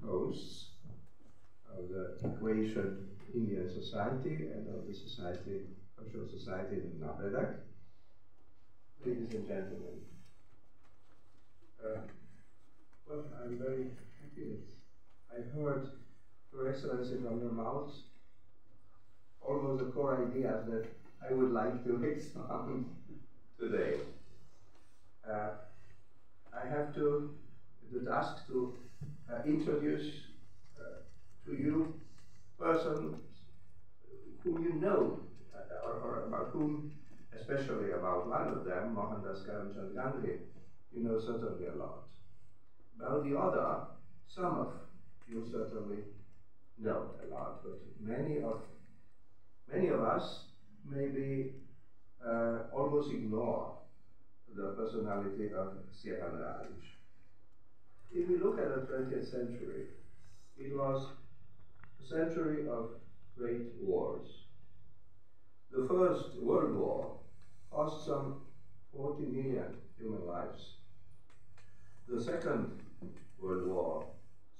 hosts of the Croatian Indian Society and of the Social Society in Napredak. Ladies and gentlemen, well, I'm very happy that I heard, Your Excellency, from your mouth almost the core ideas that I would like to expound today. I have the task to introduce to you persons whom you know, or about whom, especially about one of them, Mohandas Karamchand Gandhi, you know certainly a lot. About the other, some of you certainly know a lot, but many of us maybe almost ignore the personality of Stjepan Radić. If we look at the 20th century, it was a century of great wars. The First World War cost some 40 million human lives. The Second World War,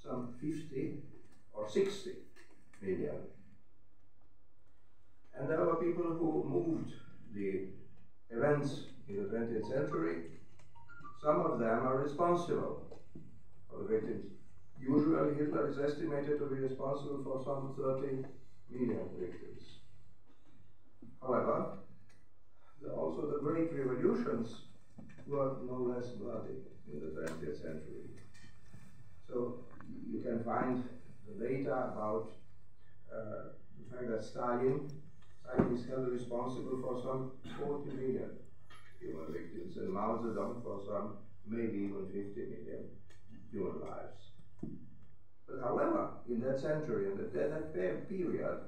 some 50 or 60 million. And there were people who moved the events in the 20th century. Some of them are responsible for the victims. Usually Hitler is estimated to be responsible for some 30 million victims. However, also the great revolutions were no less bloody in the 20th century. So you can find the data about the fact that Stalin is held responsible for some 40 million human victims, and Mao Zedong for some maybe even 50 million human lives. But however, in that century, in that period,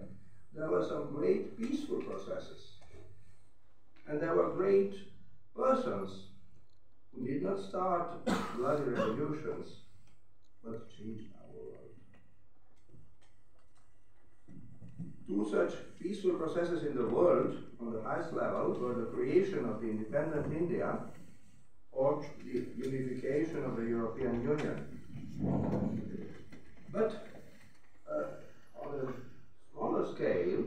there were some great peaceful processes. And there were great persons who did not start bloody revolutions, but changed our world. Two such peaceful processes in the world, on the highest level, were the creation of the independent India or the unification of the European Union. But on a smaller scale,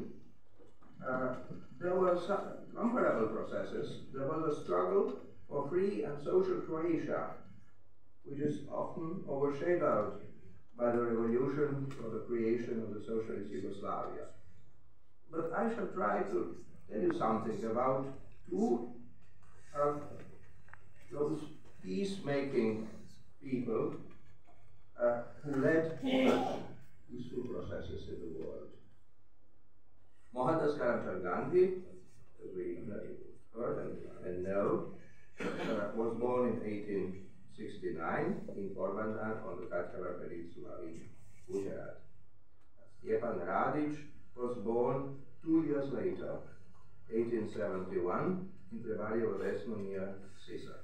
there were some comparable processes. There was a struggle for free and social Croatia, which is often overshadowed by the revolution or the creation of the socialist Yugoslavia. But I shall try to tell you something about two of those peacemaking people who led such peaceful processes in the world. Mohandas Karamchand Gandhi, as we heard and know, was born in 1869 in Porbandar on the Kachkavar Peninsula in Gujarat. Stjepan Radić was born 2 years later, 1871, in Prevaljevo Desno near Sisak.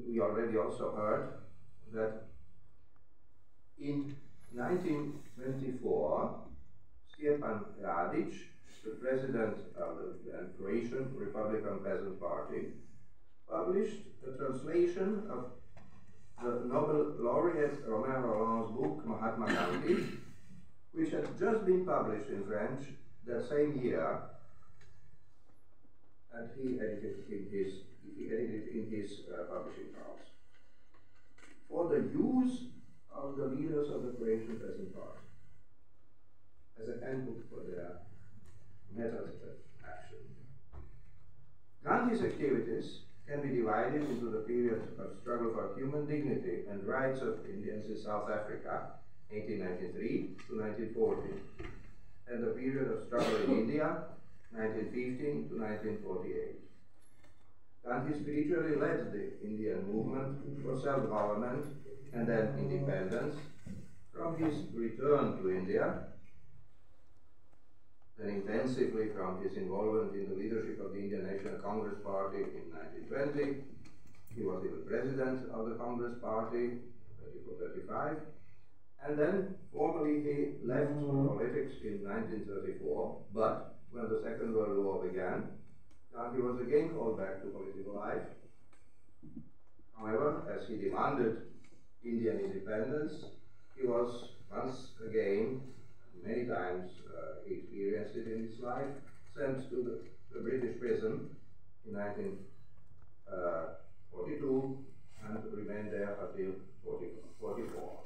We already also heard that in 1924, Stjepan Radić, the president of the Croatian Republican Peasant Party, published a translation of the Nobel laureate Romain Rolland's book Mahatma Gandhi, which had just been published in French that same year, and he edited in his publishing house, for the use of the leaders of the Croatian Peasant Party as a handbook for their methods of action. Gandhi's activities can be divided into the period of struggle for human dignity and rights of Indians in South Africa, 1893 to 1940, and the period of struggle in India, 1915 to 1948. Gandhi spiritually led the Indian movement for self-government and then independence from his return to India, then intensively from his involvement in the leadership of the Indian National Congress Party in 1920. He was even president of the Congress Party, 34-35, and then formally he left politics in 1934, but when the Second World War began, Gandhi was again called back to political life. However, as he demanded Indian independence, he was once again, many times he experienced it in his life, sent to the British prison in 1942 and remained there until 1944.